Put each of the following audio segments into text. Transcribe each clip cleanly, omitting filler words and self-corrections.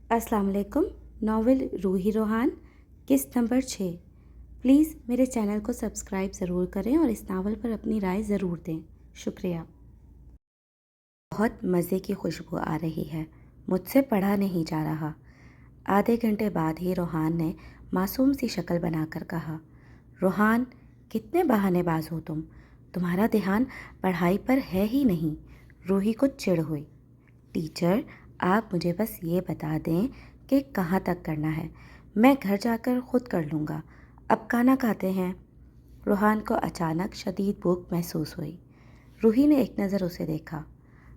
अस्सलाम वालेकुम। नावल रूही रोहान, किस्त नंबर 6। प्लीज़ मेरे चैनल को सब्सक्राइब ज़रूर करें और इस नावल पर अपनी राय ज़रूर दें। शुक्रिया। बहुत मज़े की खुशबू आ रही है, मुझसे पढ़ा नहीं जा रहा। आधे घंटे बाद ही रोहान ने मासूम सी शक्ल बनाकर कहा, रोहान, कितने बहानेबाज हो तुम। तुम्हारा ध्यान पढ़ाई पर है ही नहीं। रूही को चिढ़ हुई। टीचर, आप मुझे बस ये बता दें कि कहाँ तक करना है, मैं घर जाकर खुद कर लूँगा। अब खाना खाते हैं। रोहान को अचानक शदीद भूख महसूस हुई। रूही ने एक नज़र उसे देखा।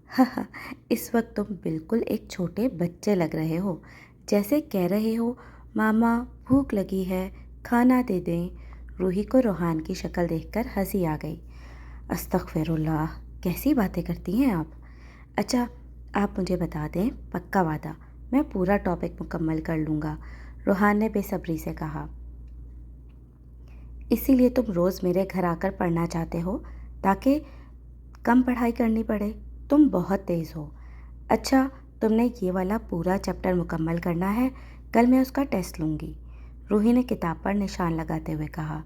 हा, इस वक्त तुम बिल्कुल एक छोटे बच्चे लग रहे हो, जैसे कह रहे हो मामा भूख लगी है, खाना दे दें। रूही को रोहान की शक्ल देखकर हंसी आ गई। अस्तगफिरुल्लाह, कैसी बातें करती हैं आप। अच्छा, आप मुझे बता दें, पक्का वादा, मैं पूरा टॉपिक मुकम्मल कर लूँगा। रोहान ने बेसब्री से कहा। इसीलिए तुम रोज़ मेरे घर आकर पढ़ना चाहते हो, ताकि कम पढ़ाई करनी पड़े। तुम बहुत तेज़ हो। अच्छा, तुमने ये वाला पूरा चैप्टर मुकम्मल करना है, कल मैं उसका टेस्ट लूँगी। रूही ने किताब पर निशान लगाते हुए कहा।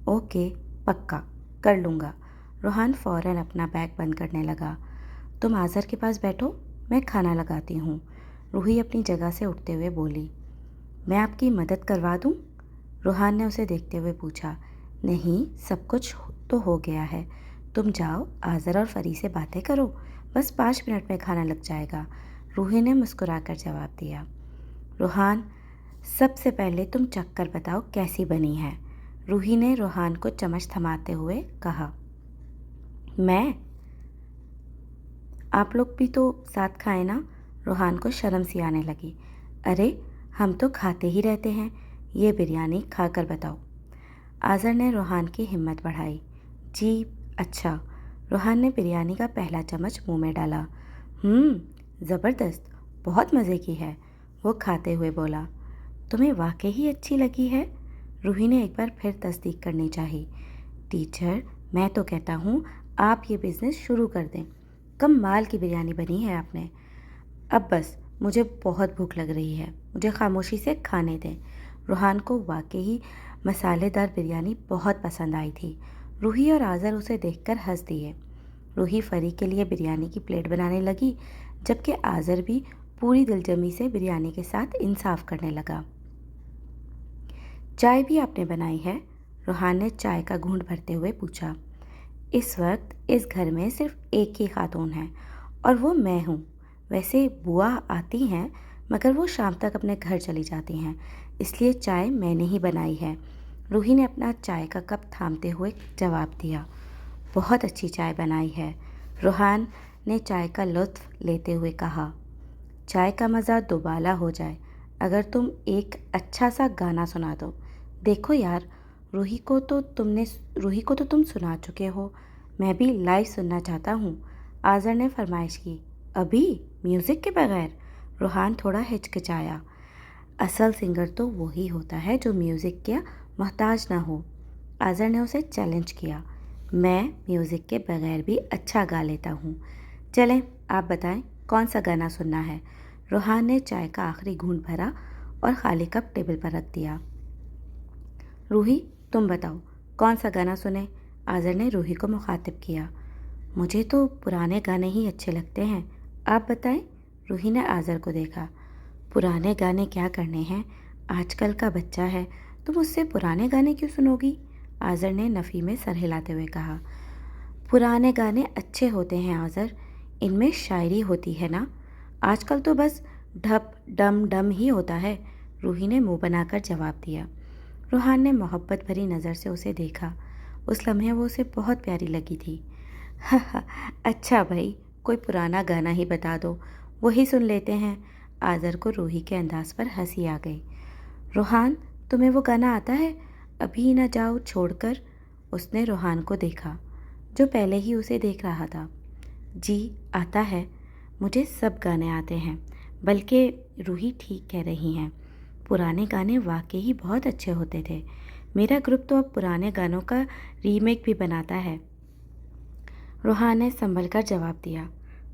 ओके, पक्का, कर लूँगा। रोहान फ़ौरन अपना बैग बंद करने लगा। तुम आज़र के पास बैठो, मैं खाना लगाती हूँ। रूही अपनी जगह से उठते हुए बोली। मैं आपकी मदद करवा दूँ? रोहान ने उसे देखते हुए पूछा। नहीं, सब कुछ तो हो गया है। तुम जाओ, आज़र और फरी से बातें करो, बस 5 मिनट में खाना लग जाएगा। रूही ने मुस्कुराकर जवाब दिया। रोहान, सबसे पहले तुम चक्कर बताओ कैसी बनी है। रूही ने रोहान को चम्मच थमाते हुए कहा। मैं? आप लोग भी तो साथ खाएं ना। रोहान को शर्म सी आने लगी। अरे, हम तो खाते ही रहते हैं, ये बिरयानी खाकर बताओ। आज़र ने रोहान की हिम्मत बढ़ाई। जी, अच्छा। रोहान ने बिरयानी का पहला चम्मच मुंह में डाला। ज़बरदस्त, बहुत मज़े की है, वो खाते हुए बोला। तुम्हें वाकई ही अच्छी लगी है? रूही ने एक बार फिर तस्दीक करनी चाही। टीचर, मैं तो कहता हूँ आप ये बिज़नेस शुरू कर दें। कमाल की बिरयानी बनी है आपने। अब बस, मुझे बहुत भूख लग रही है, मुझे खामोशी से खाने दें। रोहान को वाकई मसालेदार बिरयानी बहुत पसंद आई थी। रूही और आज़र उसे देखकर हंस दिए। रूही फरी के लिए बिरयानी की प्लेट बनाने लगी, जबकि आज़र भी पूरी दिलजमी से बिरयानी के साथ इंसाफ करने लगा। चाय भी आपने बनाई है? रोहान ने चाय का घूंट भरते हुए पूछा। इस वक्त इस घर में सिर्फ एक ही खातून है, और वो मैं हूँ। वैसे बुआ आती हैं, मगर वो शाम तक अपने घर चली जाती हैं, इसलिए चाय मैंने ही बनाई है। रूही ने अपना चाय का कप थामते हुए जवाब दिया। बहुत अच्छी चाय बनाई है। रोहान ने चाय का लुत्फ़ लेते हुए कहा। चाय का मज़ा दुबाला हो जाए अगर तुम एक अच्छा सा गाना सुना दो। देखो यार, रूही को तो तुम सुना चुके हो, मैं भी लाइव सुनना चाहता हूँ। आज़र ने फरमाइश की। अभी म्यूज़िक के बगैर? रोहान थोड़ा हिचकिचाया। असल सिंगर तो वही होता है जो म्यूज़िक के मोहताज ना हो। आज़र ने उसे चैलेंज किया। मैं म्यूज़िक के बगैर भी अच्छा गा लेता हूँ। चलें, आप बताएं कौन सा गाना सुनना है। रोहान ने चाय का आखिरी घूंट भरा और खाली कप टेबल पर रख दिया। रूही, तुम बताओ कौन सा गाना सुने। आज़र ने रूही को मुखातिब किया। मुझे तो पुराने गाने ही अच्छे लगते हैं, आप बताएं। रूही ने आज़र को देखा। पुराने गाने क्या करने हैं, आजकल का बच्चा है, तुम उससे पुराने गाने क्यों सुनोगी। आज़र ने नफ़ी में सर हिलाते हुए कहा। पुराने गाने अच्छे होते हैं आज़र, इनमें शायरी होती है ना। आजकल तो बस ढप डम डम ही होता है। रूही ने मुंह बनाकर जवाब दिया। रोहान ने मोहब्बत भरी नज़र से उसे देखा। उस लम्हे वो उसे बहुत प्यारी लगी थी। हा, अच्छा भाई, कोई पुराना गाना ही बता दो, वही सुन लेते हैं। आज़र को रूही के अंदाज पर हंसी आ गई। रोहान, तुम्हें वो गाना आता है, अभी न जाओ छोड़कर। उसने रोहान को देखा, जो पहले ही उसे देख रहा था। जी, आता है, मुझे सब गाने आते हैं। बल्कि रूही ठीक कह रही हैं, पुराने गाने वाकई ही बहुत अच्छे होते थे। मेरा ग्रुप तो अब पुराने गानों का रीमेक भी बनाता है। रोहान ने संभल कर जवाब दिया।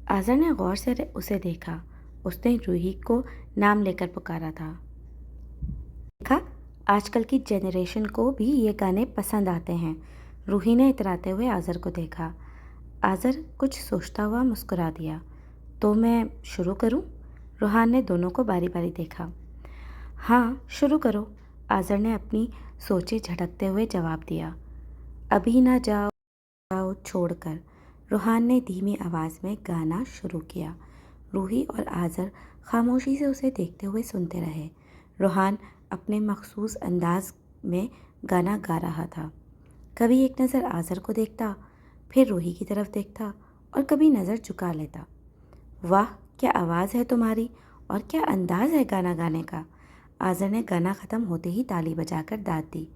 आज़र ने गौर से उसे देखा। उसने रूही को नाम लेकर पुकारा था। देखा, आजकल की जनरेशन को भी ये गाने पसंद आते हैं। रूही ने इतराते हुए आज़र को देखा। आज़र कुछ सोचता हुआ मुस्कुरा दिया। तो मैं शुरू करूं? रूहान ने दोनों को बारी बारी देखा। हाँ, शुरू करो, आज़र ने अपनी सोचें झटकते हुए जवाब दिया। अभी ना जाओ जाओ छोड़कर, रूहान ने धीमी आवाज़ में गाना शुरू किया। रूही और आज़र खामोशी से उसे देखते हुए सुनते रहे। रूहान अपने मखसूस अंदाज में गाना गा रहा था। कभी एक नज़र आज़र को देखता, फिर रूही की तरफ देखता और कभी नज़र झुका लेता। वाह, क्या आवाज़ है तुम्हारी और क्या अंदाज़ है गाना गाने का। आज़र ने गाना ख़त्म होते ही ताली बजाकर दाद दी।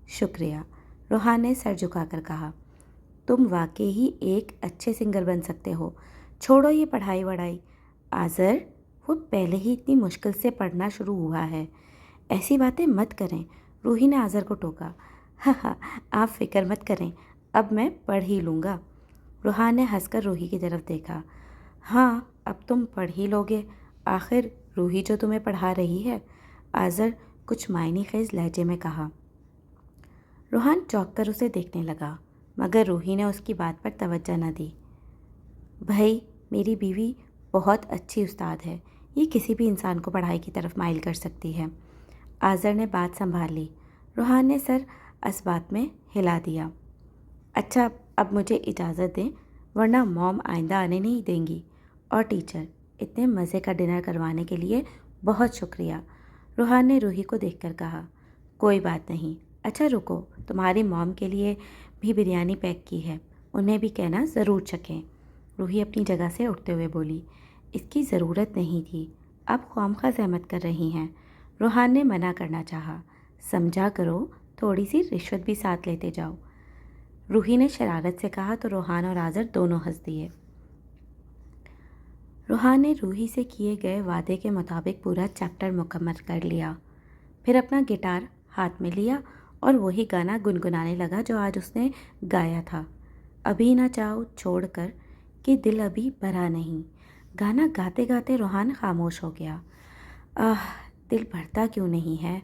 शुक्रिया, रूहान ने सर झुकाकर कहा। तुम वाकई ही एक अच्छे सिंगर बन सकते हो। छोड़ो ये पढ़ाई वढ़ाई। आज़र, वो पहले ही इतनी मुश्किल से पढ़ना शुरू हुआ है, ऐसी बातें मत करें, रूही ने आज़र को टोका। हाँ, आप फ़िक्र मत करें, अब मैं पढ़ ही लूँगा। रूहान ने हंसकर रूही की तरफ देखा। हाँ, अब तुम पढ़ ही लोगे, आखिर रूही जो तुम्हें पढ़ा रही है, आज़र कुछ मायने खेज लहजे में कहा। रूहान चौंक कर उसे देखने लगा, मगर रूही ने उसकी बात पर तवज्जो न दी। भाई, मेरी बीवी बहुत अच्छी उस्ताद है, ये किसी भी इंसान को पढ़ाई की तरफ माइल कर सकती है। आज़र ने बात संभाल ली। रूहान ने सर इस्बात में हिला दिया। अच्छा, अब मुझे इजाज़त दें, वरना मॉम आइंदा आने नहीं देंगी। और टीचर, इतने मज़े का डिनर करवाने के लिए बहुत शुक्रिया, रूहान ने रूही को देखकर कहा। कोई बात नहीं। अच्छा रुको, तुम्हारी मॉम के लिए भी बिरयानी पैक की है, उन्हें भी कहना ज़रूर चखें। रूही अपनी जगह से उठते हुए बोली। इसकी ज़रूरत नहीं थी, आप ख्वामख़ा ज़हमत कर रही हैं। रूहान ने मना करना चाहा। समझा करो, थोड़ी सी रिश्वत भी साथ लेते जाओ, रूही ने शरारत से कहा तो रूहान और आज़र दोनों हंस दिए। रूहान ने रूही से किए गए वादे के मुताबिक पूरा चैप्टर मुकम्मल कर लिया। फिर अपना गिटार हाथ में लिया और वही गाना गुनगुनाने लगा जो आज उसने गाया था। अभी ना चाहो छोड़कर कि दिल अभी भरा नहीं। गाना गाते गाते रूहान खामोश हो गया। आह, दिल भरता क्यों नहीं है,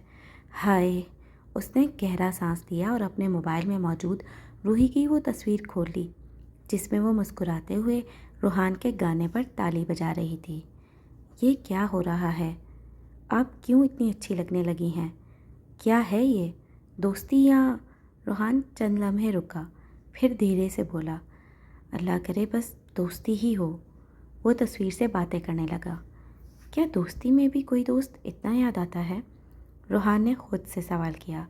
हाय। उसने गहरा सांस लिया और अपने मोबाइल में मौजूद रूही की वो तस्वीर खोल ली जिसमें वो मुस्कुराते हुए रूहान के गाने पर ताली बजा रही थी। ये क्या हो रहा है? आप क्यों इतनी अच्छी लगने लगी हैं? क्या है ये, दोस्ती या? रूहान चंद लम्हे रुका, फिर धीरे से बोला, अल्लाह करे बस दोस्ती ही हो। वो तस्वीर से बातें करने लगा। क्या दोस्ती में भी कोई दोस्त इतना याद आता है? रूहान ने खुद से सवाल किया।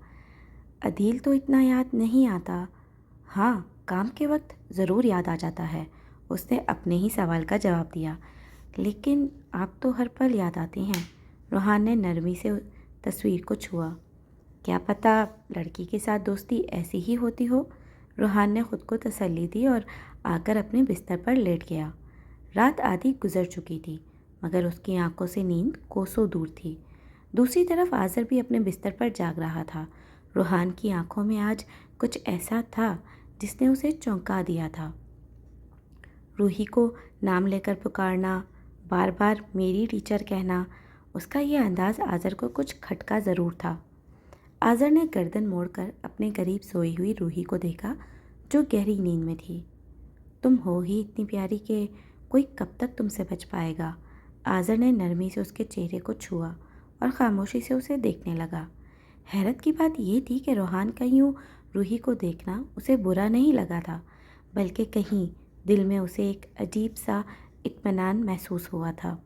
अदील तो इतना याद नहीं आता। हाँ, काम के वक्त ज़रूर याद आ जाता है, उसने अपने ही सवाल का जवाब दिया। लेकिन आप तो हर पल याद आती हैं। रूहान ने नरमी से तस्वीर को छुआ। क्या पता लड़की के साथ दोस्ती ऐसी ही होती हो। रूहान ने खुद को तसल्ली दी और आकर अपने बिस्तर पर लेट गया। रात आधी गुजर चुकी थी, मगर उसकी आंखों से नींद कोसों दूर थी। दूसरी तरफ आज़र भी अपने बिस्तर पर जाग रहा था। रूहान की आंखों में आज कुछ ऐसा था जिसने उसे चौंका दिया था। रूही को नाम लेकर पुकारना, बार बार मेरी टीचर कहना, उसका यह अंदाज़ आज़र को कुछ खटका ज़रूर था। आज़र ने गर्दन मोड़कर अपने करीब सोई हुई रूही को देखा जो गहरी नींद में थी। तुम हो ही इतनी प्यारी कि कोई कब तक तुमसे बच पाएगा। आज़र ने नरमी से उसके चेहरे को छुआ और खामोशी से उसे देखने लगा। हैरत की बात यह थी कि रूहान का यूँ रूही को देखना उसे बुरा नहीं लगा था, बल्कि कहीं दिल में उसे एक अजीब सा इत्मीनान महसूस हुआ था।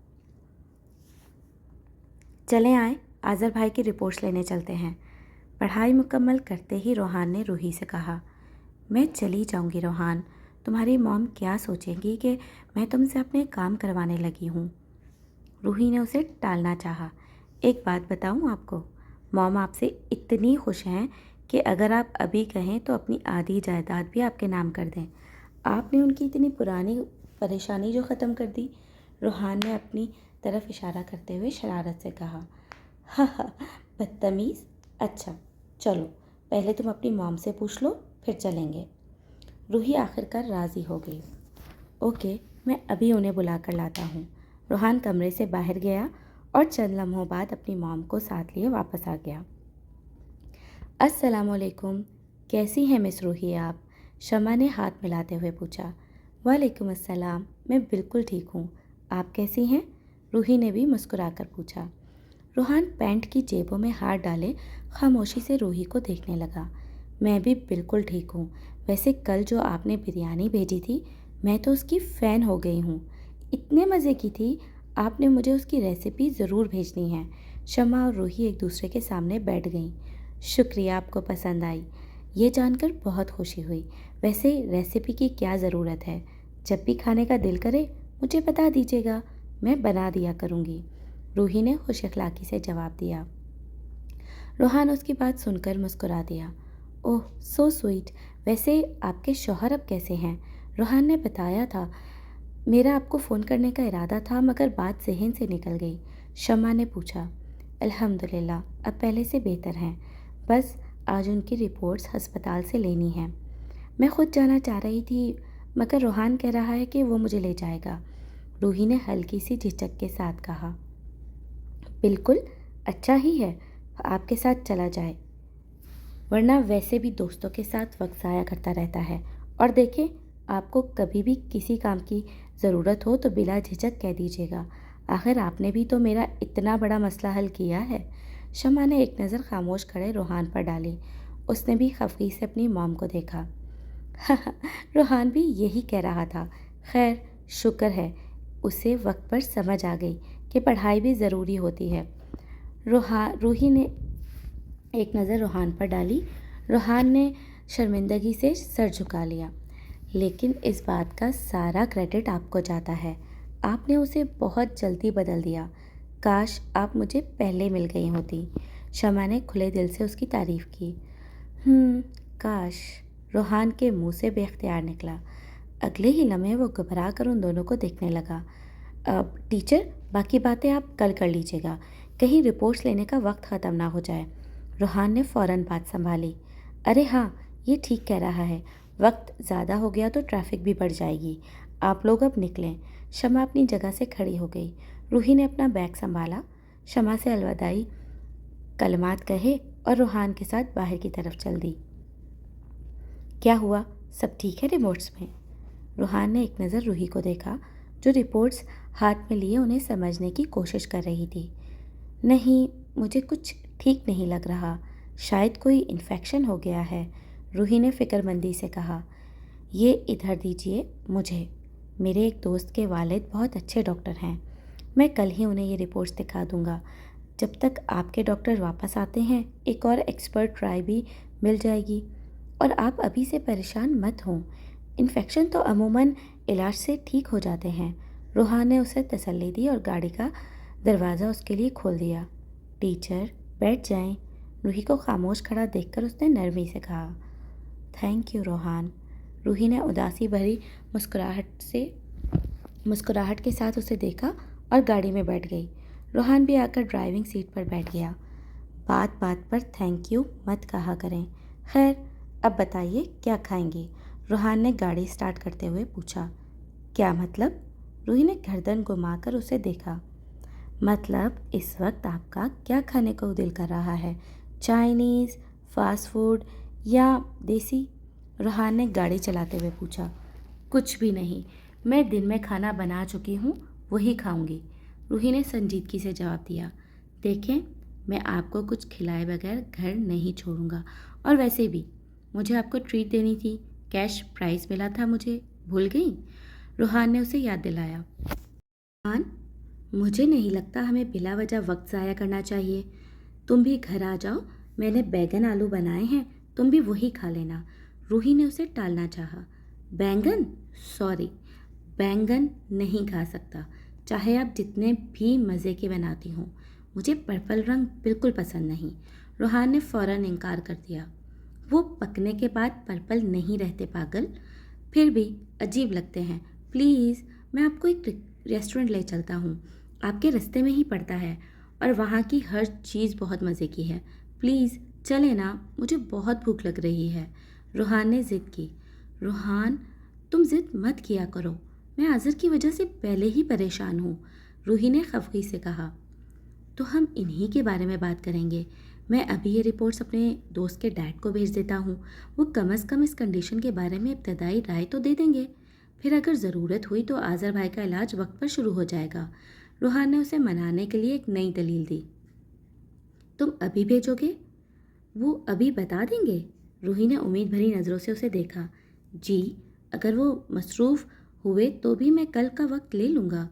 चले आए, आज़र भाई की रिपोर्ट्स लेने चलते हैं। पढ़ाई मुकम्मल करते ही रूहान ने रूही से कहा। मैं चली जाऊंगी रूहान, तुम्हारी मॉम क्या सोचेंगी कि मैं तुमसे अपने काम करवाने लगी हूँ। रूही ने उसे टालना चाहा। एक बात बताऊँ आपको, मॉम आपसे इतनी खुश हैं कि अगर आप अभी कहें तो अपनी आधी जायदाद भी आपके नाम कर दें। आपने उनकी इतनी पुरानी परेशानी जो ख़त्म कर दी। रूहान ने अपनी तरफ इशारा करते हुए शरारत से कहा। हा हा, बदतमीज़। अच्छा चलो, पहले तुम अपनी मॉम से पूछ लो, फिर चलेंगे। रूही आखिरकार राज़ी हो गई। ओके, मैं अभी उन्हें बुला कर लाता हूँ। روحان کمرے سے باہر گیا اور چند لمحوں بعد اپنی موم کو ساتھ لیے واپس آ گیا۔ السلام علیکم، کیسی ہیں مس روحی آپ؟ شمع نے ہاتھ ملاتے ہوئے پوچھا۔ وعلیکم السلام، میں بالکل ٹھیک ہوں، آپ کیسی ہیں؟ روحی نے بھی مسکرا کر پوچھا۔ روحان پینٹ کی جیبوں میں ہاتھ ڈالے خاموشی سے روحی کو دیکھنے لگا۔ میں بھی بالکل ٹھیک ہوں، ویسے کل جو آپ نے بریانی بھیجی تھی میں تو اس کی فین ہو گئی ہوں، اتنے مزے کی تھی، آپ نے مجھے اس کی ریسیپی ضرور بھیجنی ہے۔ شمع اور روحی ایک دوسرے کے سامنے بیٹھ گئیں۔ شکریہ، آپ کو پسند آئی، یہ جان کر بہت خوشی ہوئی۔ ویسے ریسیپی کی کیا ضرورت ہے؟ جب بھی کھانے کا دل کرے مجھے بتا دیجیے گا، میں بنا دیا کروں گی، روحی نے خوش اخلاقی سے جواب دیا۔ روحان اس کی بات سن کر مسکرا دیا۔ اوہ سو سویٹ، ویسے آپ کے شوہر اب کیسے ہیں؟ روحان نے بتایا تھا میرا آپ کو فون کرنے کا ارادہ تھا مگر بات ذہن سے نکل گئی، شمع نے پوچھا۔ الحمدللہ اب پہلے سے بہتر ہیں، بس آج ان کی رپورٹس ہسپتال سے لینی ہیں۔ میں خود جانا چاہ رہی تھی مگر روحان کہہ رہا ہے کہ وہ مجھے لے جائے گا، روحی نے ہلکی سی جھجک کے ساتھ کہا۔ بالکل اچھا ہی ہے، آپ کے ساتھ چلا جائے، ورنہ ویسے بھی دوستوں کے ساتھ وقت ضائع کرتا رہتا ہے۔ اور دیکھیں آپ کو کبھی بھی کسی کام کی ضرورت ہو تو بلا جھجک کہہ دیجیے گا، آخر آپ نے بھی تو میرا اتنا بڑا مسئلہ حل کیا ہے۔ شمع نے ایک نظر خاموش کھڑے روحان پر ڈالی، اس نے بھی خفگی سے اپنی موم کو دیکھا۔ روحان بھی یہی کہہ رہا تھا، خیر شکر ہے اسے وقت پر سمجھ آ گئی کہ پڑھائی بھی ضروری ہوتی ہے۔ روحی نے ایک نظر روحان پر ڈالی، روحان نے شرمندگی سے سر جھکا لیا۔ لیکن اس بات کا سارا کریڈٹ آپ کو جاتا ہے، آپ نے اسے بہت جلدی بدل دیا، کاش آپ مجھے پہلے مل گئی ہوتی، شمع نے کھلے دل سے اس کی تعریف کی۔ کاش، روحان کے منہ سے بے اختیار نکلا۔ اگلے ہی لمحے وہ گھبرا کر ان دونوں کو دیکھنے لگا۔ ٹیچر باقی باتیں آپ کل کر لیجیے گا، کہیں رپورٹس لینے کا وقت ختم نہ ہو جائے، روحان نے فوراً بات سنبھالی۔ ارے ہاں، یہ ٹھیک کہہ رہا ہے، وقت زیادہ ہو گیا تو ٹریفک بھی بڑھ جائے گی، آپ لوگ اب نکلیں۔ شمع اپنی جگہ سے کھڑی ہو گئی، روحی نے اپنا بیگ سنبھالا، شمع سے الوداعی کلمات کہے اور روحان کے ساتھ باہر کی طرف چل دی۔ کیا ہوا، سب ٹھیک ہے رپورٹس میں؟ روحان نے ایک نظر روحی کو دیکھا جو رپورٹس ہاتھ میں لیے انہیں سمجھنے کی کوشش کر رہی تھی۔ نہیں، مجھے کچھ ٹھیک نہیں لگ رہا، شاید کوئی انفیکشن ہو گیا ہے، روحی نے فکر مندی سے کہا۔ یہ ادھر دیجیے مجھے، میرے ایک دوست کے والد بہت اچھے ڈاکٹر ہیں، میں کل ہی انہیں یہ رپورٹس دکھا دوں گا، جب تک آپ کے ڈاکٹر واپس آتے ہیں ایک اور ایکسپرٹ رائے بھی مل جائے گی، اور آپ ابھی سے پریشان مت ہوں، انفیکشن تو عموماً علاج سے ٹھیک ہو جاتے ہیں، روحان نے اسے تسلی دی اور گاڑی کا دروازہ اس کے لیے کھول دیا۔ ٹیچر بیٹھ جائیں، روحی کو خاموش کھڑا دیکھ کر اس نے نرمی سے کہا۔ تھینک یو روحان، روحی نے اداسی بھری مسکراہٹ کے ساتھ اسے دیکھا اور گاڑی میں بیٹھ گئی۔ روحان بھی آ کر ڈرائیونگ سیٹ پر بیٹھ گیا۔ بات بات پر تھینک یو مت کہا کریں، خیر اب بتائیے کیا کھائیں گی، روحان نے گاڑی سٹارٹ کرتے ہوئے پوچھا۔ کیا مطلب؟ روحی نے گردن گھما کر اسے دیکھا۔ مطلب اس وقت آپ کا کیا کھانے کو دل کر رہا ہے، چائنیز، فاسٹ فوڈ یا دیسی؟ روحان نے گاڑی چلاتے ہوئے پوچھا۔ کچھ بھی نہیں، میں دن میں کھانا بنا چکی ہوں، وہی کھاؤں گی، روحی نے سنجیدگی سے جواب دیا۔ دیکھیں میں آپ کو کچھ کھلائے بغیر گھر نہیں چھوڑوں گا، اور ویسے بھی مجھے آپ کو ٹریٹ دینی تھی، کیش پرائز ملا تھا مجھے، بھول گئی؟ روحان نے اسے یاد دلایا۔ روحان، مجھے نہیں لگتا ہمیں بلا وجہ وقت ضائع کرنا چاہیے، تم بھی گھر آ جاؤ، میں نے بیگن آلو بنائے ہیں، تم بھی وہی کھا لینا، روحی نے اسے ٹالنا چاہا۔ بینگن؟ سوری، بینگن نہیں کھا سکتا، چاہے آپ جتنے بھی مزے کے بناتی ہوں، مجھے پرپل رنگ بالکل پسند نہیں، روحان نے فوراً انکار کر دیا۔ وہ پکنے کے بعد پرپل نہیں رہتے پاگل، پھر بھی عجیب لگتے ہیں، پلیز میں آپ کو ایک ریسٹورنٹ لے چلتا ہوں، آپ کے رستے میں ہی پڑتا ہے، اور وہاں کی ہر چیز بہت مزے کی ہے، پلیز چلیں نا، مجھے بہت بھوک لگ رہی ہے، روحان نے ضد کی۔ روحان تم ضد مت کیا کرو، میں آذر کی وجہ سے پہلے ہی پریشان ہوں، روحی نے خفگی سے کہا۔ تو ہم انہی کے بارے میں بات کریں گے۔ میں ابھی یہ رپورٹس اپنے دوست کے ڈیڈ کو بھیج دیتا ہوں، وہ کم از کم اس کنڈیشن کے بارے میں ابتدائی رائے تو دے دیں گے۔ پھر اگر ضرورت ہوئی تو آذر بھائی کا علاج وقت پر شروع ہو جائے گا۔ روحان نے اسے منانے کے لیے ایک نئی دلیل دی۔ تم ابھی بھیجو گے؟ وہ ابھی بتا دیں گے؟ روحی نے امید بھری نظروں سے اسے دیکھا۔ جی، اگر وہ مصروف ہوئے تو بھی میں کل کا وقت لے لوں گا،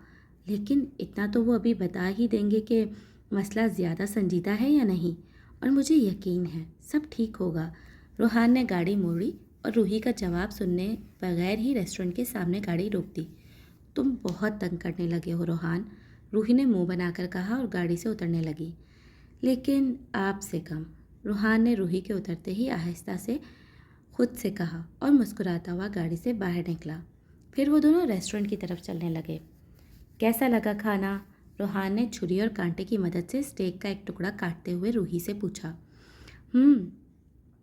لیکن اتنا تو وہ ابھی بتا ہی دیں گے کہ مسئلہ زیادہ سنجیدہ ہے یا نہیں، اور مجھے یقین ہے سب ٹھیک ہوگا۔ روحان نے گاڑی موڑی اور روحی کا جواب سننے بغیر ہی ریسٹورنٹ کے سامنے گاڑی روک دی۔ تم بہت تنگ کرنے لگے ہو روحان، روحی نے منہ بنا کر کہا اور گاڑی سے اترنے لگی۔ لیکن آپ سے کم، روحان نے روحی کے اترتے ہی آہستہ سے خود سے کہا اور مسکراتا ہوا گاڑی سے باہر نکلا۔ پھر وہ دونوں ریسٹورنٹ کی طرف چلنے لگے۔ کیسا لگا کھانا؟ روحان نے چھری اور کانٹے کی مدد سے اسٹیک کا ایک ٹکڑا کاٹتے ہوئے روحی سے پوچھا۔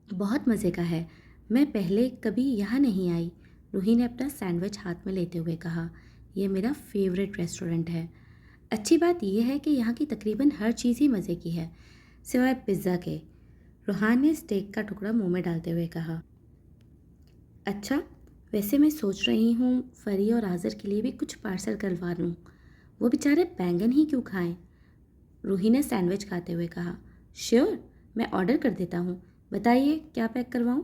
بہت مزے کا ہے، میں پہلے کبھی یہاں نہیں آئی، روحی نے اپنا سینڈوچ ہاتھ میں لیتے ہوئے کہا۔ یہ میرا فیوریٹ ریسٹورنٹ ہے۔ اچھی بات یہ ہے کہ یہاں کی تقریباً ہر چیز ہی مزے کی ہے، سوائے پزا کے، روحان نے اسٹیک کا ٹکڑا منہ میں ڈالتے ہوئے کہا۔ اچھا، ویسے میں سوچ رہی ہوں فری اور آذر کے لیے بھی کچھ پارسل کروا لوں، وہ بیچارے بینگن ہی کیوں کھائیں؟ روحی نے سینڈوچ کھاتے ہوئے کہا۔ شیور، میں آرڈر کر دیتا ہوں، بتائیے کیا پیک کرواؤں؟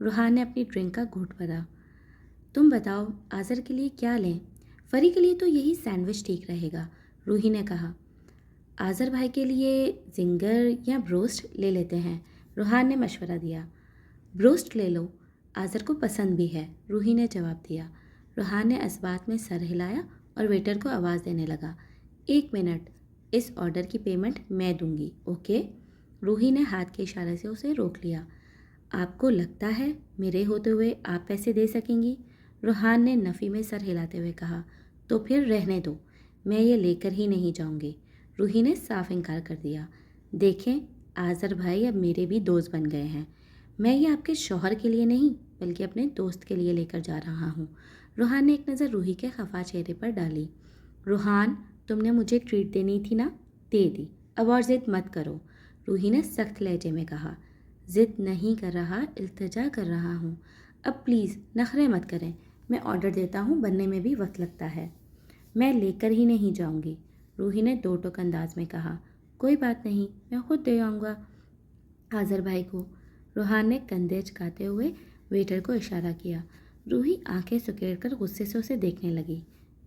روحان نے اپنی ڈرنک کا گھونٹ بھرا۔ تم بتاؤ آذر کے لیے کیا لیں؟ فری کے لیے تو یہی سینڈوچ ٹھیک رہے گا، روحی نے کہا۔ آذر بھائی کے لیے زنگر یا بروسٹ لے لیتے ہیں، روحان نے مشورہ دیا۔ بروسٹ لے لو، آذر کو پسند بھی ہے، روحی نے جواب دیا۔ روحان نے اسبات میں سر ہلایا اور ویٹر کو آواز دینے لگا۔ 1 منٹ، اس آرڈر کی پیمنٹ میں دوں گی، اوکے؟ روحی نے ہاتھ کے اشارے سے اسے روک لیا۔ آپ کو لگتا ہے میرے ہوتے ہوئے آپ پیسے دے سکیں گی؟ روحان نے نفی میں سر ہلاتے ہوئے کہا۔ تو پھر رہنے دو، میں یہ لے کر ہی نہیں جاؤں گی، روحی نے صاف انکار کر دیا۔ دیکھیں آذر بھائی اب میرے بھی دوست بن گئے ہیں، میں یہ آپ کے شوہر کے لیے نہیں بلکہ اپنے دوست کے لیے لے کر جا رہا ہوں۔ روحان نے ایک نظر روحی کے خفا چہرے پر ڈالی۔ روحان، تم نے مجھے ٹریٹ دینی تھی نا، دے دی، اب اور ضد مت کرو، روحی نے سخت لہجے میں کہا۔ ضد نہیں کر رہا، التجا کر رہا ہوں، اب پلیز نخرے مت کریں، میں آرڈر دیتا ہوں، بننے میں بھی وقت لگتا ہے۔ میں لے کر ہی نہیں جاؤں گی، روحی نے دو ٹوک انداز میں کہا۔ کوئی بات نہیں، میں خود دے آؤں گا آذر بھائی کو، روحان نے کندھے چکاتے ہوئے ویٹر کو اشارہ کیا۔ روحی آنکھیں سکیڑ کر غصے سے اسے دیکھنے لگی۔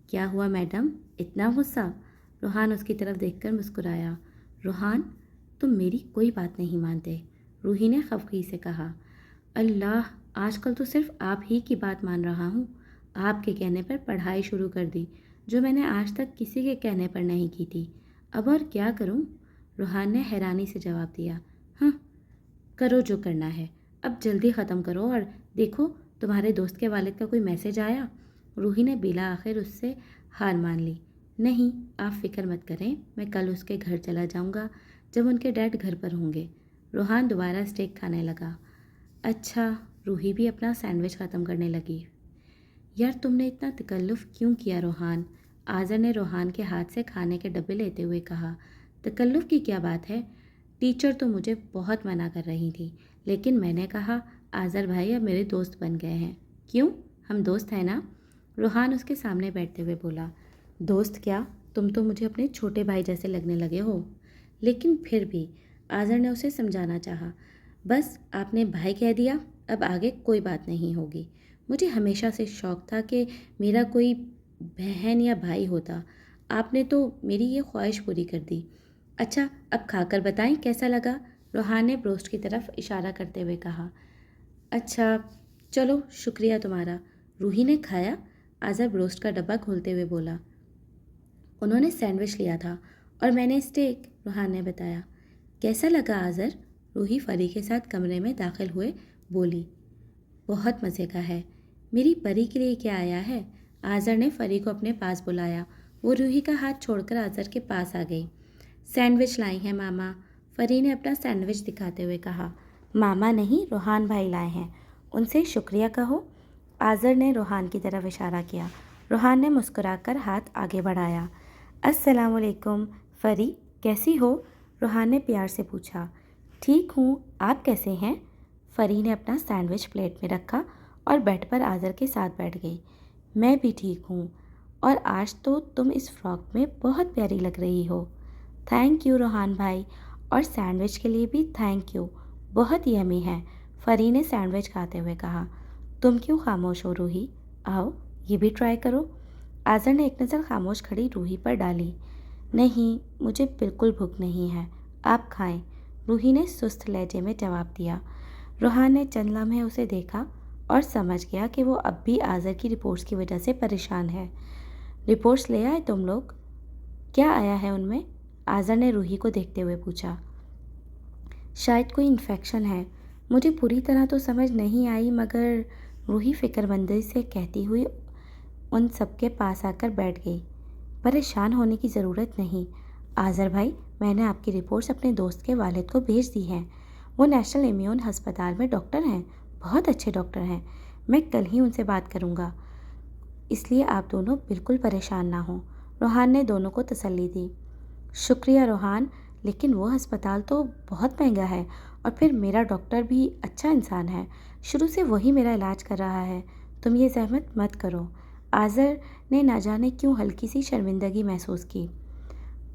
کیا ہوا میڈم، اتنا غصہ؟ روحان اس کی طرف دیکھ کر مسکرایا۔ روحان، تم میری کوئی بات نہیں مانتے، روحی نے خفگی سے کہا۔ اللہ، آج کل تو صرف آپ ہی کی بات مان رہا ہوں، آپ کے کہنے پر پڑھائی شروع کر دی جو میں نے آج تک کسی کے کہنے پر نہیں کی تھی، اب اور کیا کروں؟ روحان نے حیرانی سے جواب دیا۔ ہاں، کرو جو کرنا ہے، اب جلدی ختم کرو اور دیکھو تمہارے دوست کے والد کا کوئی میسج آیا؟ روحی نے بلا آخر اس سے ہار مان لی۔ نہیں، آپ فکر مت کریں، میں کل اس کے گھر چلا جاؤں گا جب ان کے ڈیڈ گھر پر ہوں گے۔ روحان دوبارہ اسٹیک کھانے لگا۔ اچھا، روحی بھی اپنا سینڈوچ ختم کرنے لگی۔ یار تم نے اتنا تکلف کیوں کیا روحان؟ آذر نے روحان کے ہاتھ سے کھانے کے ڈبے لیتے ہوئے کہا۔ تکلف کی کیا بات ہے؟ ٹیچر تو مجھے بہت منع کر رہی تھی، لیکن میں نے کہا آذر بھائی اب میرے دوست بن گئے ہیں۔ کیوں؟ ہم دوست ہیں نا؟ روحان اس کے سامنے بیٹھتے ہوئے بولا۔ دوست کیا، تم تو مجھے اپنے چھوٹے بھائی جیسے لگنے لگے ہو۔ لیکن پھر بھی آذر نے اسے سمجھانا چاہا۔ بس آپ نے بھائی کہہ دیا، اب آگے کوئی بات نہیں ہوگی۔ مجھے ہمیشہ سے شوق تھا کہ میرا کوئی بہن یا بھائی ہوتا، آپ نے تو میری یہ خواہش پوری کر دی۔ اچھا، اب کھا کر بتائیں کیسا لگا؟ روحان نے بروسٹ کی طرف اشارہ کرتے ہوئے کہا۔ اچھا چلو، شکریہ تمہارا، روحی نے کھایا؟ آذر بروسٹ کا ڈبہ کھولتے ہوئے بولا۔ انہوں نے سینڈوچ لیا تھا اور میں نے اسٹیک، روحان نے بتایا۔ کیسا لگا آذر؟ روحی فری کے ساتھ کمرے میں داخل ہوئے بولی۔ بہت مزے کا ہے، میری پری کے لیے کیا آیا ہے؟ آذر نے فری کو اپنے پاس بلایا۔ وہ روحی کا ہاتھ چھوڑ کر آذر کے پاس آ گئی۔ سینڈوچ لائی ہیں ماما، فری نے اپنا سینڈوچ دکھاتے ہوئے کہا۔ ماما نہیں، روحان بھائی لائے ہیں، ان سے شکریہ کہو، آذر نے روحان کی طرف اشارہ کیا۔ روحان نے مسکرا کر ہاتھ آگے بڑھایا۔ अस्सलाम वालेकुम। फरी, कैसी हो? रोहान ने प्यार से पूछा। ठीक हूँ, आप कैसे हैं? फरी ने अपना सैंडविच प्लेट में रखा और बेड पर आज़र के साथ बैठ गई। मैं भी ठीक हूँ, और आज तो तुम इस फ्रॉक में बहुत प्यारी लग रही हो। थैंक यू रोहान भाई, और सैंडविच के लिए भी थैंक यू, बहुत यमी है। फरी ने सैंडविच खाते हुए कहा। तुम क्यों खामोश हो रूही? आओ, ये भी ट्राई करो। आज़र ने एक नज़र खामोश खड़ी रूही पर डाली। नहीं, मुझे बिल्कुल भूख नहीं है, आप खाएं, रूही ने सुस्त लहजे में जवाब दिया। रोहान ने चंद लम्हे उसे देखा और समझ गया कि वो अब भी आज़र की रिपोर्ट्स की वजह से परेशान है। रिपोर्ट्स ले आए तुम लोग? क्या आया है उनमें? आज़र ने रूही को देखते हुए पूछा। शायद कोई इन्फेक्शन है, मुझे पूरी तरह तो समझ नहीं आई, मगर रूही फिक्रमंदी से कहती हुई उन सबके पास आकर बैठ गई। परेशान होने की ज़रूरत नहीं आज़र भाई, मैंने आपकी रिपोर्ट्स अपने दोस्त के वालिद को भेज दी हैं। वो नेशनल इम्यून अस्पताल में डॉक्टर हैं, बहुत अच्छे डॉक्टर हैं। मैं कल ही उनसे बात करूँगा, इसलिए आप दोनों बिल्कुल परेशान ना हों। रोहान ने दोनों को तसल्ली दी। शुक्रिया रोहान, लेकिन वो अस्पताल तो बहुत महंगा है, और फिर मेरा डॉक्टर भी अच्छा इंसान है, शुरू से वही मेरा इलाज कर रहा है। तुम ये ज़हमत मत करो। आज़र ने ना जाने क्यों हल्की सी शर्मिंदगी महसूस की।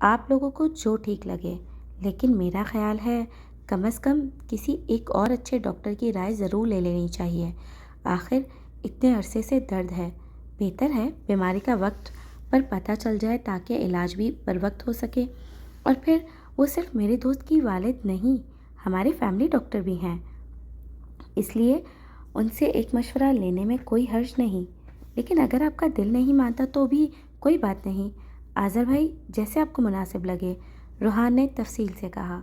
आप लोगों को जो ठीक लगे, लेकिन मेरा ख़्याल है कम से कम किसी एक और अच्छे डॉक्टर की राय ज़रूर ले लेनी चाहिए। आखिर इतने अरसे से दर्द है, बेहतर है बीमारी का वक्त पर पता चल जाए ताकि इलाज भी बर वक्त हो सके। और फिर वो सिर्फ मेरे दोस्त की वालिद नहीं, हमारे फैमिली डॉक्टर भी हैं, इसलिए उनसे एक मशवरा लेने में कोई हर्ज नहीं। लेकिन अगर आपका दिल नहीं मानता तो भी कोई बात नहीं आज़र भाई, जैसे आपको मुनासिब लगे, रोहान ने तफसील से कहा।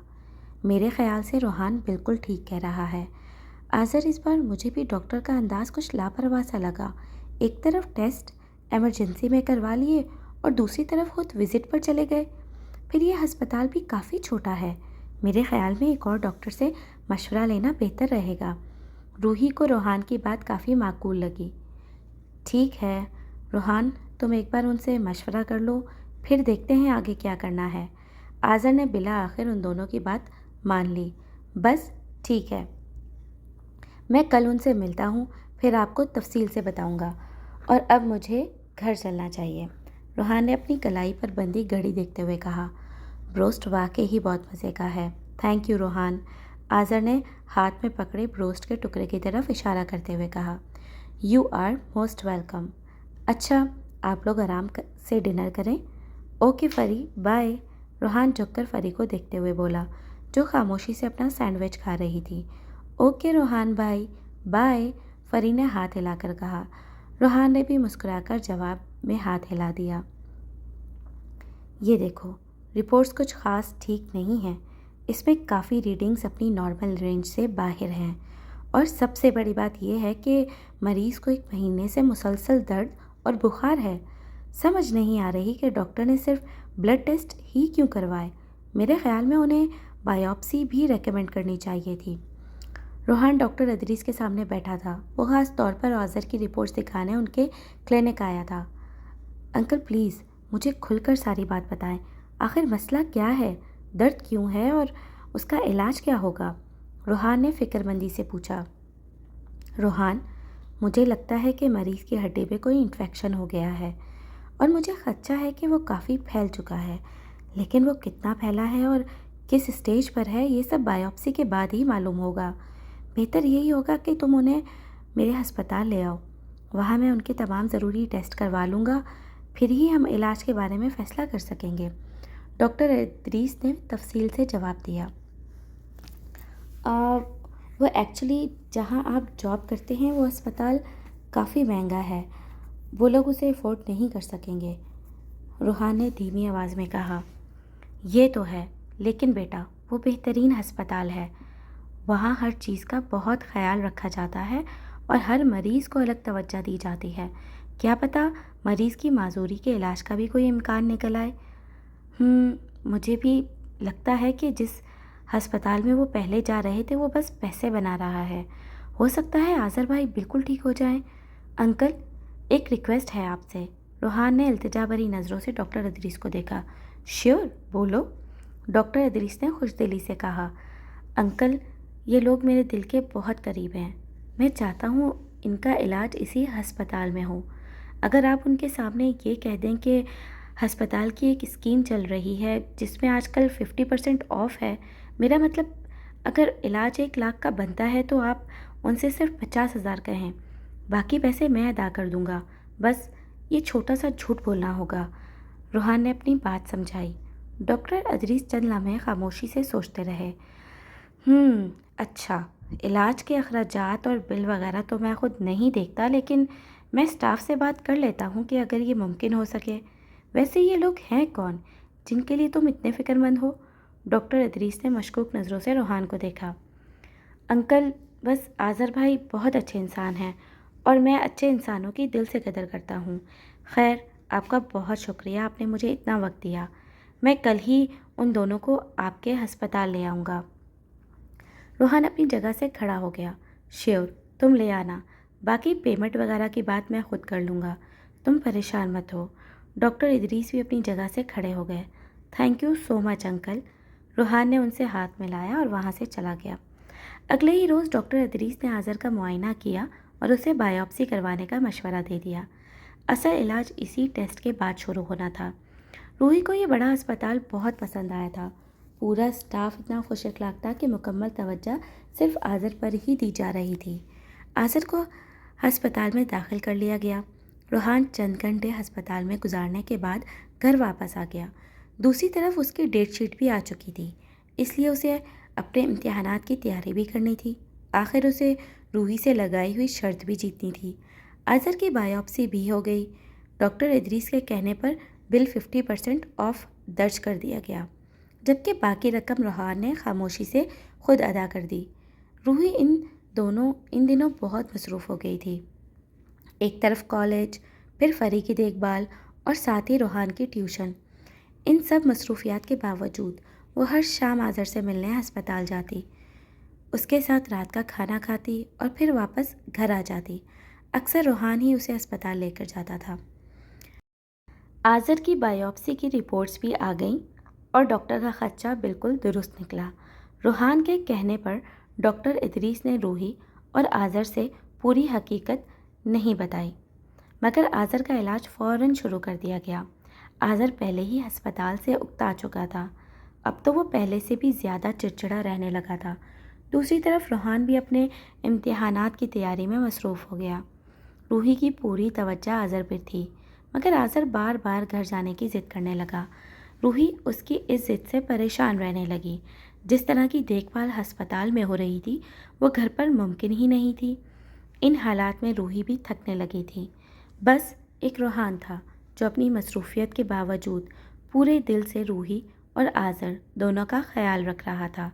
मेरे ख़्याल से रोहान बिल्कुल ठीक कह रहा है आज़र, इस बार मुझे भी डॉक्टर का अंदाज़ कुछ लापरवाह सा लगा। एक तरफ टेस्ट एमरजेंसी में करवा लिए और दूसरी तरफ खुद विज़िट पर चले गए। फिर ये अस्पताल भी काफ़ी छोटा है, मेरे ख़्याल में एक और डॉक्टर से मशवरा लेना बेहतर रहेगा। रूही को रोहान की बात काफ़ी माकूल लगी। ठीक है रोहान, तुम एक बार उनसे मशवरा कर लो, फिर देखते हैं आगे क्या करना है। आज़र ने बिला आखिर उन दोनों की बात मान ली। बस ठीक है, मैं कल उनसे मिलता हूँ, फिर आपको तफसील से बताऊँगा, और अब मुझे घर चलना चाहिए। रोहान ने अपनी कलाई पर बंधी घड़ी देखते हुए कहा। ब्रोस्ट वाकई ही बहुत मज़े का है, थैंक यू रोहान। आज़र ने हाथ में पकड़े ब्रोस्ट के टुकड़े की तरफ इशारा करते हुए कहा। You are most welcome. अच्छा, आप लोग से डिनर करें। ओके फरी, बाय। रोहान झुककर फरी को देखते हुए बोला, जो खामोशी से अपना सैंडविच खा रही थी। ओके रोहान भाई, बाय, फरी ने हाथ हिलाकर कहा। रोहान ने भी मुस्कुराकर जवाब में हाथ हिला दिया। ये देखो, रिपोर्ट्स कुछ ख़ास ठीक नहीं हैं, इसमें काफ़ी रीडिंग्स अपनी नॉर्मल रेंज से बाहर हैं, और सबसे बड़ी बात यह है कि मरीज़ को 1 महीने से मुसलसल दर्द और बुखार है। समझ नहीं आ रही कि डॉक्टर ने सिर्फ ब्लड टेस्ट ही क्यों करवाए। मेरे ख़्याल में उन्हें बायोप्सी भी रेकमेंड करनी चाहिए थी। रोहान डॉक्टर अदरीस के सामने बैठा था। वो ख़ास तौर पर आज़र की रिपोर्ट्स दिखाने उनके क्लिनिक आया था। अंकल प्लीज़ मुझे खुलकर सारी बात बताएं, आखिर मसला क्या है, दर्द क्यों है और उसका इलाज क्या होगा? रोहान ने फ़िक्रमंदी से पूछा। रोहान, मुझे लगता है कि मरीज़ की हड्डी पे कोई इन्फेक्शन हो गया है, और मुझे खदशा है कि वो काफ़ी फैल चुका है, लेकिन वो कितना फैला है और किस स्टेज पर है ये सब बायोप्सी के बाद ही मालूम होगा। बेहतर यही होगा कि तुम उन्हें मेरे अस्पताल ले आओ, वहाँ मैं उनके तमाम ज़रूरी टेस्ट करवा लूँगा, फिर ही हम इलाज के बारे में फ़ैसला कर सकेंगे। डॉक्टर इदरीस ने तफसील से जवाब दिया। वो एक्चुअली जहाँ आप जॉब करते हैं वो अस्पताल काफ़ी महंगा है, वो लोग उसे अफोर्ड नहीं कर सकेंगे, रोहान ने धीमी आवाज़ में कहा। ये तो है, लेकिन बेटा वो बेहतरीन अस्पताल है, वहाँ हर चीज़ का बहुत ख्याल रखा जाता है और हर मरीज़ को अलग तवज्जो दी जाती है। क्या पता मरीज़ की माजूरी के इलाज का भी कोई इम्कान निकल आए। मुझे भी लगता है कि जिस अस्पताल में वो पहले जा रहे थे वो बस पैसे बना रहा है। हो सकता है आज़र भाई बिल्कुल ठीक हो जाएं। अंकल, एक रिक्वेस्ट है आपसे, روحان نے التجا بھری نظروں سے ڈاکٹر ادریس کو دیکھا۔ شیور، بولو، ڈاکٹر ادریس نے خوش دلی سے کہا۔ انکل، یہ لوگ میرے دل کے بہت قریب ہیں۔ میں چاہتا ہوں ان کا علاج اسی ہسپتال میں ہو۔ اگر آپ ان کے سامنے یہ کہہ دیں کہ ہسپتال کی ایک اسکیم چل رہی ہے جس میں آج کل 50% آف ہے، میرا مطلب اگر علاج 1 لاکھ کا بنتا ہے تو آپ ان سے صرف 50,000 کہیں، باقی پیسے میں ادا کر دوں گا۔ بس یہ چھوٹا سا جھوٹ بولنا ہوگا۔ روحان نے اپنی بات سمجھائی۔ ڈاکٹر ادریس چند لمحے خاموشی سے سوچتے رہے۔ اچھا، علاج کے اخراجات اور بل وغیرہ تو میں خود نہیں دیکھتا، لیکن میں اسٹاف سے بات کر لیتا ہوں کہ اگر یہ ممکن ہو سکے۔ ویسے یہ لوگ ہیں کون جن کے لیے تم اتنے فکر مند ہو؟ ڈاکٹر ادریس نے مشکوک نظروں سے روحان کو دیکھا۔ انکل، بس آذر بھائی بہت اچھے انسان ہیں اور میں اچھے انسانوں کی دل سے قدر کرتا ہوں۔ خیر، آپ کا بہت شکریہ، آپ نے مجھے اتنا وقت دیا۔ میں کل ہی ان دونوں کو آپ کے ہسپتال لے آؤں گا۔ روحان اپنی جگہ سے کھڑا ہو گیا۔ شیور، تم لے آنا، باقی پیمنٹ وغیرہ کی بات میں خود کر لوں گا، تم پریشان مت ہو۔ ڈاکٹر ادریس بھی اپنی جگہ سے کھڑے ہو گئے۔ Thank you so much uncle. Rohan نے ان سے ہاتھ ملایا اور وہاں سے چلا گیا۔ اگلے ہی روز ڈاکٹر ادریس نے آذر کا معائنہ کیا اور اسے بائیوپسی کروانے کا مشورہ دے دیا۔ اصل علاج اسی ٹیسٹ کے بعد شروع ہونا تھا۔ روحی کو یہ بڑا ہسپتال بہت پسند آیا تھا۔ پورا اسٹاف اتنا خوش اخلاق تھا کہ مکمل توجہ صرف آذر پر ہی دی جا رہی تھی۔ آذر کو ہسپتال میں داخل کر لیا گیا۔ روحان چند گھنٹے ہسپتال میں گزارنے کے بعد گھر واپس آ گیا۔ دوسری طرف اس کی ڈیٹ شیٹ بھی آ چکی تھی، اس لیے اسے اپنے امتحانات کی تیاری بھی کرنی تھی۔ آخر اسے روحی سے لگائی ہوئی شرط بھی جیتنی تھی۔ آذر کی بائیوپسی بھی ہو گئی۔ ڈاکٹر ادریس کے کہنے پر بل 50% آف درج کر دیا گیا، جبکہ باقی رقم روحان نے خاموشی سے خود ادا کر دی۔ روحی ان دنوں بہت مصروف ہو گئی تھی۔ ایک طرف کالج، پھر فری کی دیکھ بھال اور ساتھ ہی روحان کی ٹیوشن۔ ان سب مصروفیات کے باوجود وہ ہر شام آذر سے ملنے ہسپتال جاتی، اس کے ساتھ رات کا کھانا کھاتی اور پھر واپس گھر آ جاتی۔ اکثر روحان ہی اسے ہسپتال لے کر جاتا تھا۔ آذر کی بائیوپسی کی رپورٹس بھی آ گئیں اور ڈاکٹر کا خدشہ بالکل درست نکلا۔ روحان کے کہنے پر ڈاکٹر ادریس نے روحی اور آذر سے پوری حقیقت نہیں بتائی، مگر آذر کا علاج فوراً شروع کر دیا گیا۔ آذر پہلے ہی ہسپتال سے اکتا چکا تھا، اب تو وہ پہلے سے بھی زیادہ چڑچڑا رہنے لگا تھا۔ دوسری طرف روحان بھی اپنے امتحانات کی تیاری میں مصروف ہو گیا۔ روحی کی پوری توجہ آذر پر تھی، مگر آذر بار بار گھر جانے کی ضد کرنے لگا۔ روحی اس کی اس ضد سے پریشان رہنے لگی۔ جس طرح کی دیکھ بھال ہسپتال میں ہو رہی تھی وہ گھر پر ممکن ہی نہیں تھی۔ ان حالات میں روحی بھی تھکنے لگی تھی۔ بس ایک روحان تھا جو اپنی مصروفیت کے باوجود پورے دل سے روحی اور آذر دونوں کا خیال رکھ رہا تھا۔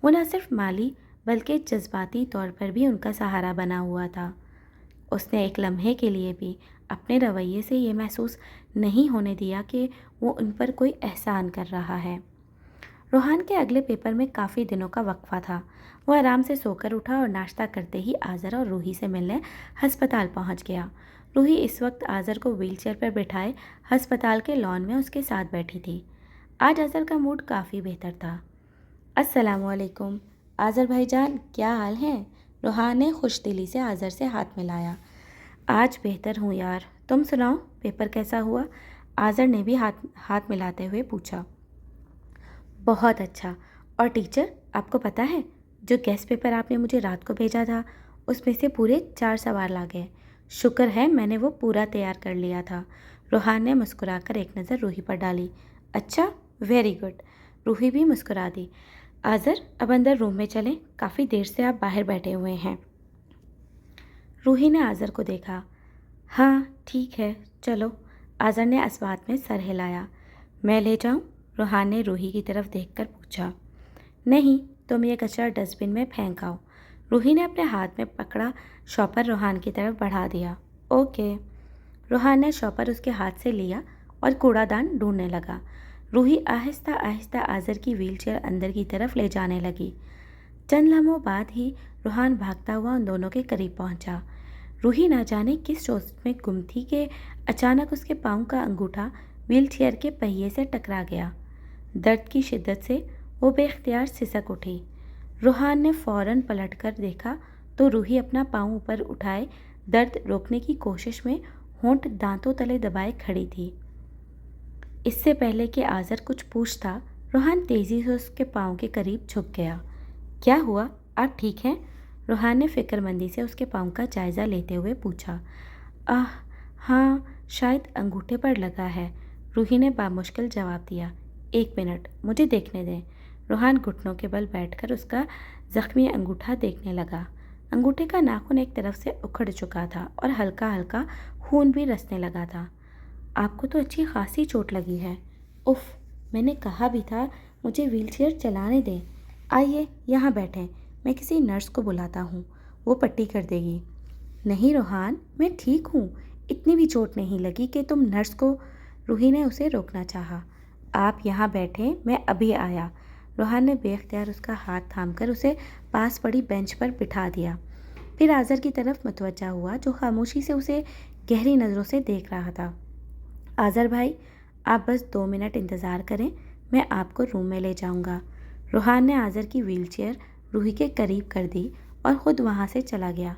وہ نہ صرف مالی بلکہ جذباتی طور پر بھی ان کا سہارا بنا ہوا تھا۔ اس نے ایک لمحے کے لیے بھی اپنے رویے سے یہ محسوس نہیں ہونے دیا کہ وہ ان پر کوئی احسان کر رہا ہے۔ روحان کے اگلے پیپر میں کافی دنوں کا وقفہ تھا۔ وہ آرام سے سو کر اٹھا اور ناشتہ کرتے ہی آذر اور روحی سے ملنے ہسپتال پہنچ گیا۔ روحی اس وقت آذر کو ویل چیئر پر بٹھائے ہسپتال کے لان میں اس کے ساتھ بیٹھی تھی۔ آج آذر کا موڈ کافی بہتر تھا۔ السلام علیکم آذر بھائی جان، کیا حال ہیں؟ روحان نے خوش دلی سے آذر سے ہاتھ ملایا۔ آج بہتر ہوں یار، تم سناؤ پیپر کیسا ہوا؟ آذر نے بھی ہاتھ ملاتے ہوئے پوچھا۔ بہت اچھا۔ اور ٹیچر، آپ کو پتہ ہے جو گیسٹ پیپر آپ نے مجھے رات کو بھیجا تھا اس میں سے پورے 4 سوال آ گئے۔ شکر ہے میں نے وہ پورا تیار کر لیا تھا۔ روحان نے مسکرا کر ایک نظر روحی پر ڈالی۔ اچھا، ویری گڈ۔ روحی بھی مسکرا دی۔ آذر، اب اندر روم میں چلیں، کافی دیر سے آپ باہر بیٹھے ہوئے ہیں۔ روحی نے آذر کو دیکھا۔ ہاں ٹھیک ہے، چلو۔ آذر نے اسوات میں سر ہلایا۔ میں لے جاؤں؟ روحان نے روحی کی طرف دیکھ کر پوچھا۔ نہیں، تم یہ کچرا ڈسٹ بن میں پھینک آؤ۔ روحی نے اپنے ہاتھ میں پکڑا شاپر روحان کی طرف بڑھا دیا۔ اوکے۔ روحان نے شاپر اس کے ہاتھ سے لیا اور کوڑا دان ڈھونڈنے لگا۔ روحی آہستہ آہستہ آذر کی ویل چیئر اندر کی طرف لے جانے لگی۔ چند لمحوں بعد ہی روحان بھاگتا ہوا ان دونوں کے قریب پہنچا۔ रूही ना जाने किस सोच में गुम थी कि अचानक उसके पाँव का अंगूठा व्हील चेयर के पहिए से टकरा गया। दर्द की शिद्दत से वो बेख्तियार सिसक उठी। रूहान ने फौरन पलटकर देखा तो रूही अपना पाँव ऊपर उठाए दर्द रोकने की कोशिश में होंठ दांतों तले दबाए खड़ी थी। इससे पहले कि आज़र कुछ पूछता, रूहान तेज़ी से उसके पाँव के करीब झुक गया। क्या हुआ, आप ठीक हैं? रूहान ने फिक्रमंदी से उसके पाँव का जायज़ा लेते हुए पूछा। आह हाँ, शायद अंगूठे पर लगा है, रूही ने बामुश्किल जवाब दिया। एक मिनट, मुझे देखने दें। रूहान घुटनों के बल बैठकर उसका ज़ख्मी अंगूठा देखने लगा। अंगूठे का नाखून एक तरफ से उखड़ चुका था और हल्का हल्का खून भी रसने लगा था। आपको तो अच्छी खासी चोट लगी है। उफ़, मैंने कहा भी था मुझे व्हीलचेयर चलाने दें। आइए यहाँ बैठें, मैं किसी नर्स को बुलाता हूँ, वो पट्टी कर देगी। नहीं रूहान, मैं ठीक हूँ, इतनी भी चोट नहीं लगी कि तुम नर्स को। रूही ने उसे रोकना चाहा। आप यहाँ बैठें, मैं अभी आया। रूहान ने बेख्तियार उसका हाथ थामकर उसे पास पड़ी बेंच पर बिठा दिया। फिर आज़र की तरफ मुतवज्जा हुआ जो खामोशी से उसे गहरी नज़रों से देख रहा था। आज़र भाई, आप बस 2 मिनट इंतज़ार करें, मैं आपको रूम में ले जाऊंगा। रूहान ने आज़र की व्हीलचेयर रूही के करीब कर दी और ख़ुद वहाँ से चला गया।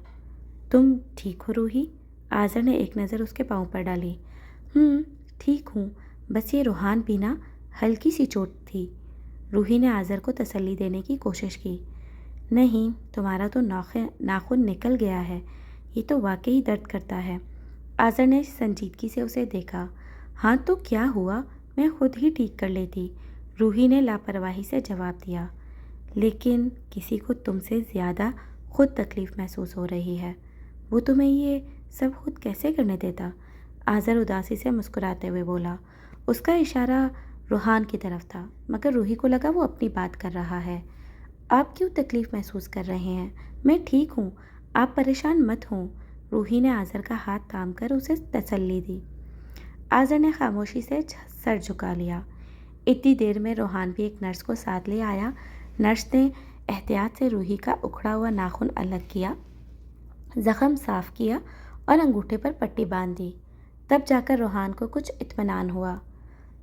तुम ठीक हो रूही? आज़र ने एक नज़र उसके पाँव पर डाली। ठीक हूँ, बस ये रूहान भी ना हल्की सी चोट थी। रूही ने आज़र को तसल्ली देने की कोशिश की। नहीं, तुम्हारा तो नाखून निकल गया है, ये तो वाकई दर्द करता है। आज़र ने संजीदगी से उसे देखा। हाँ तो क्या हुआ, मैं खुद ही ठीक कर लेती, रूही ने लापरवाही से जवाब दिया। लेकिन किसी को तुमसे ज़्यादा खुद तकलीफ़ महसूस हो रही है, वो तुम्हें ये सब खुद कैसे करने देता? आज़र उदासी से मुस्कुराते हुए बोला। उसका इशारा रूहान की तरफ था, मगर रूही को लगा वो अपनी बात कर रहा है। आप क्यों तकलीफ़ महसूस कर रहे हैं? मैं ठीक हूँ, आप परेशान मत हों। रूही ने आज़र का हाथ थामकर उसे तसल्ली दी। आज़र ने खामोशी से सर झुका लिया। इतनी देर में रूहान भी एक नर्स को साथ ले आया। नर्स ने एहतियात से रूही का उखड़ा हुआ नाखून अलग किया, ज़ख़म साफ़ किया और अंगूठे पर पट्टी बांध दी। तब जाकर रूहान को कुछ इत्मीनान हुआ।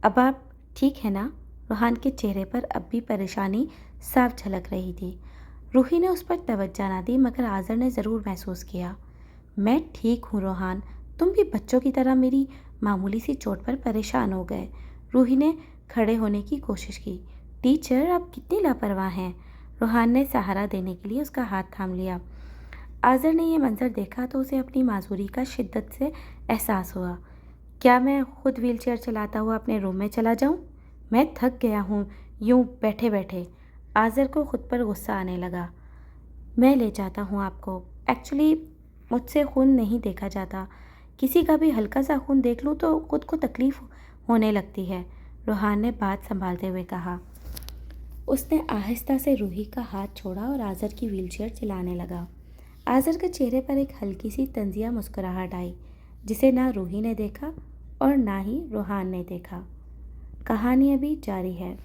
अब आप ठीक है ना? रूहान के चेहरे पर अब भी परेशानी साफ झलक रही थी। रूही ने उस पर तवज्जो ना दी, मगर आज़र ने ज़रूर महसूस किया। मैं ठीक हूँ रूहान, तुम भी बच्चों की तरह मेरी मामूली सी चोट पर परेशान हो गए। रूही ने खड़े होने की कोशिश की। टीचर, आप कितनी लापरवाह हैं। रूहान ने सहारा देने के लिए उसका हाथ थाम लिया। आज़र ने यह मंजर देखा तो उसे अपनी माजूरी का शिद्दत से एहसास हुआ। क्या मैं खुद व्हीलचेयर चलाता हुआ अपने रूम में चला जाऊं? मैं थक गया हूँ यूं बैठे बैठे। आज़र को खुद पर गुस्सा आने लगा। मैं ले जाता हूँ आपको। एक्चुअली मुझसे खून नहीं देखा जाता, किसी का भी हल्का सा खून देख लूँ तो खुद को तकलीफ़ होने लगती है, रूहान ने बात संभालते हुए कहा। उसने आहिस्ता से रूही का हाथ छोड़ा और आज़र की व्हीलचेयर चलाने लगा। आज़र के चेहरे पर एक हल्की सी तंजिया मुस्कुराहट आई, जिसे ना रूही ने देखा और ना ही रूहान ने देखा। कहानी अभी जारी है।